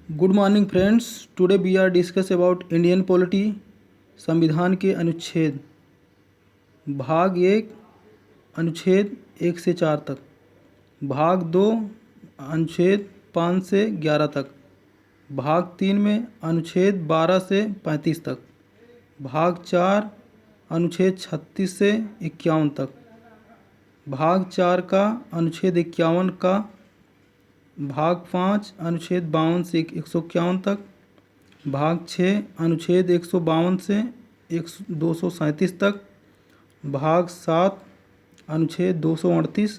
Good morning friends. Today we are discuss about Indian polity. संविधान के अनुच्छेद भाग 1 अनुच्छेद 1 से 4 तक, भाग 2 अनुच्छेद 5 से 11 तक, भाग 3 में अनुच्छेद 12 से 35 तक, भाग 4 अनुच्छेद 36 से 51 तक, भाग 4 का अनुच्छेद 51 का, भाग 5 अनुच्छेद 52 से 151 तक, भाग 6 अनुच्छेद 152 से 237 तक, भाग 7 अनुच्छेद 238,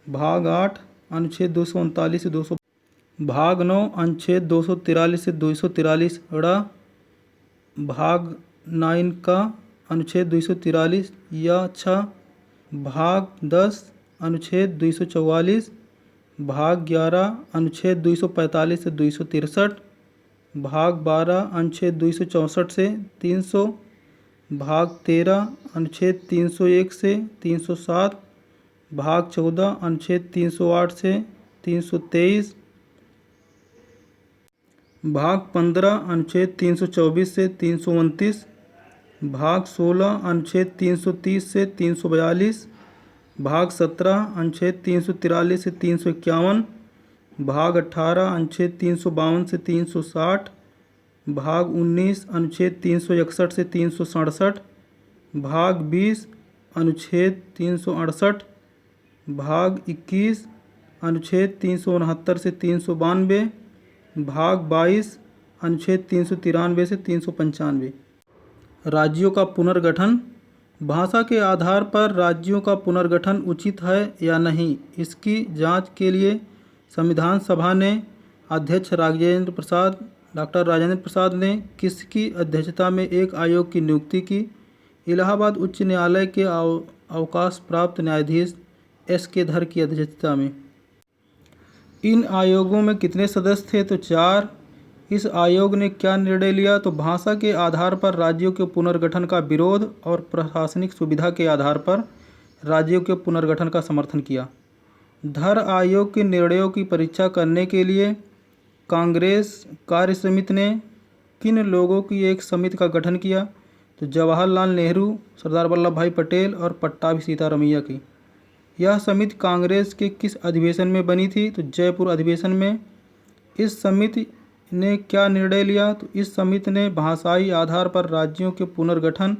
भाग 8 अनुच्छेद 239 से 200, भाग 9 अनुच्छेद 243 से 243 अड़ा, भाग 9 का अनुच्छेद 243 या 6, भाग 10 अनुच्छेद 244, भाग 11 अनुच्छेद 245 से 263, भाग 12 अनुच्छेद 264 से 300, भाग 13 अनुच्छेद 301 से 307, भाग 14 अनुच्छेद 308 से 323, भाग 15 अनुच्छेद 324 से 329, भाग 16 अनुच्छेद 330 से 342, भाग 17 अनुच्छेद 343 से 351, भाग 18 अनुच्छेद 352 से 360, भाग 19 अनुच्छेद 361 से 367, भाग 20 अनुच्छेद 368, भाग 21 अनुच्छेद 369 से 392, भाग 22 अनुच्छेद 393 से 395। राज्यों का पुनर्गठन। भाषा के आधार पर राज्यों का पुनर्गठन उचित है या नहीं, इसकी जांच के लिए संविधान सभा ने अध्यक्ष डॉक्टर राजेंद्र प्रसाद ने किसकी अध्यक्षता में एक आयोग की नियुक्ति की। इलाहाबाद उच्च न्यायालय के अवकाश प्राप्त न्यायाधीश S.K. धर की अध्यक्षता में। इन आयोगों में कितने सदस्य थे? तो 4। इस आयोग ने क्या निर्णय लिया? तो भाषा के आधार पर राज्यों के पुनर्गठन का विरोध और प्रशासनिक सुविधा के आधार पर राज्यों के पुनर्गठन का समर्थन किया। धर आयोग के निर्णयों की परीक्षा करने के लिए कांग्रेस कार्य समिति ने किन लोगों की एक समिति का गठन किया? तो जवाहरलाल नेहरू, सरदार वल्लभ भाई पटेल और पट्टाभी सीतारमैया की। यह समिति कांग्रेस के किस अधिवेशन में बनी थी? तो जयपुर अधिवेशन में। इस समिति ने क्या निर्णय लिया? तो इस समिति ने भाषाई आधार पर राज्यों के पुनर्गठन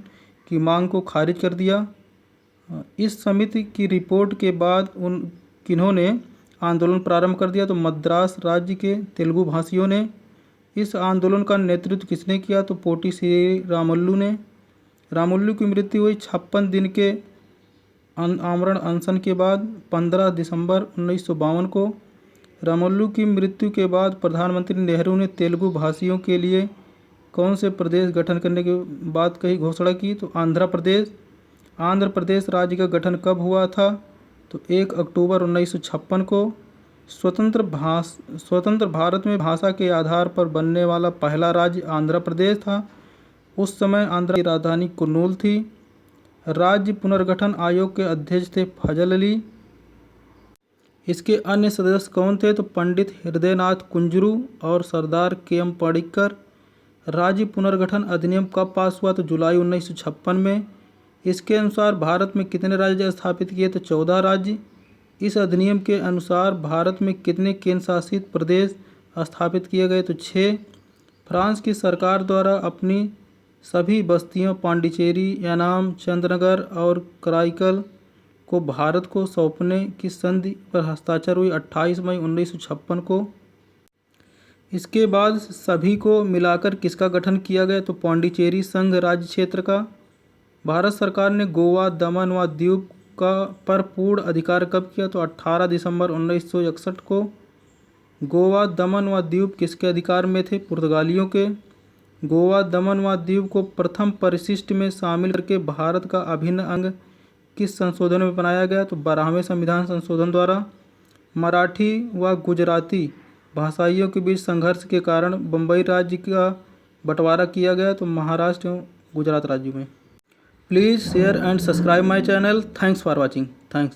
की मांग को खारिज कर दिया। इस समिति की रिपोर्ट के बाद किन्होंने आंदोलन प्रारंभ कर दिया? तो मद्रास राज्य के तेलुगु भाषियों ने। इस आंदोलन का नेतृत्व किसने किया? तो पोटी श्री रामुलु ने। रामुलु की मृत्यु हुई 56 दिन के आमरण अनशन के बाद 15 दिसंबर 1952 को। रामुलु की मृत्यु के बाद प्रधानमंत्री नेहरू ने तेलुगु भाषियों के लिए कौन से प्रदेश गठन करने के बाद कही घोषणा की? तो आंध्र प्रदेश। आंध्र प्रदेश राज्य का गठन कब हुआ था? तो 1 अक्टूबर 1956 को। स्वतंत्र भारत में भाषा के आधार पर बनने वाला पहला राज्य आंध्र प्रदेश था। उस समय आंध्र की राजधानी कुर्नूल थी। राज्य पुनर्गठन आयोग के अध्यक्ष थे फजल अली। इसके अन्य सदस्य कौन थे? तो पंडित हृदयनाथ कुंजरू और सरदार KM पडिक्कर। राज्य पुनर्गठन अधिनियम कब पास हुआ? तो जुलाई 1956 में। इसके अनुसार भारत में कितने राज्य स्थापित किए? तो 14 राज्य। इस अधिनियम के अनुसार भारत में कितने केंद्र शासित प्रदेश स्थापित किए गए? तो 6। फ्रांस की सरकार द्वारा अपनी सभी बस्तियों पांडिचेरी, यानाम, चंद्रनगर और कराईकल को भारत को सौंपने की संधि पर हस्ताक्षर हुई 28 मई 1956 को। इसके बाद सभी को मिलाकर किसका गठन किया गया? तो पांडिचेरी संघ राज्य क्षेत्र का। भारत सरकार ने गोवा, दमन व दीव का पर पूर्ण अधिकार कब किया? तो 18 दिसंबर 1961 को। गोवा, दमन व दीव किसके अधिकार में थे? पुर्तगालियों के। गोवा, दमन व दीव को प्रथम परिशिष्ट में शामिल करके भारत का अभिन्न अंग किस संशोधन में बनाया गया? तो 12वें संविधान संशोधन द्वारा। मराठी व गुजराती भाषाइयों के बीच संघर्ष के कारण बम्बई राज्य का बंटवारा किया गया, तो महाराष्ट्र एवं गुजरात राज्यों में। Please share and subscribe my channel. Thanks for watching. Thanks.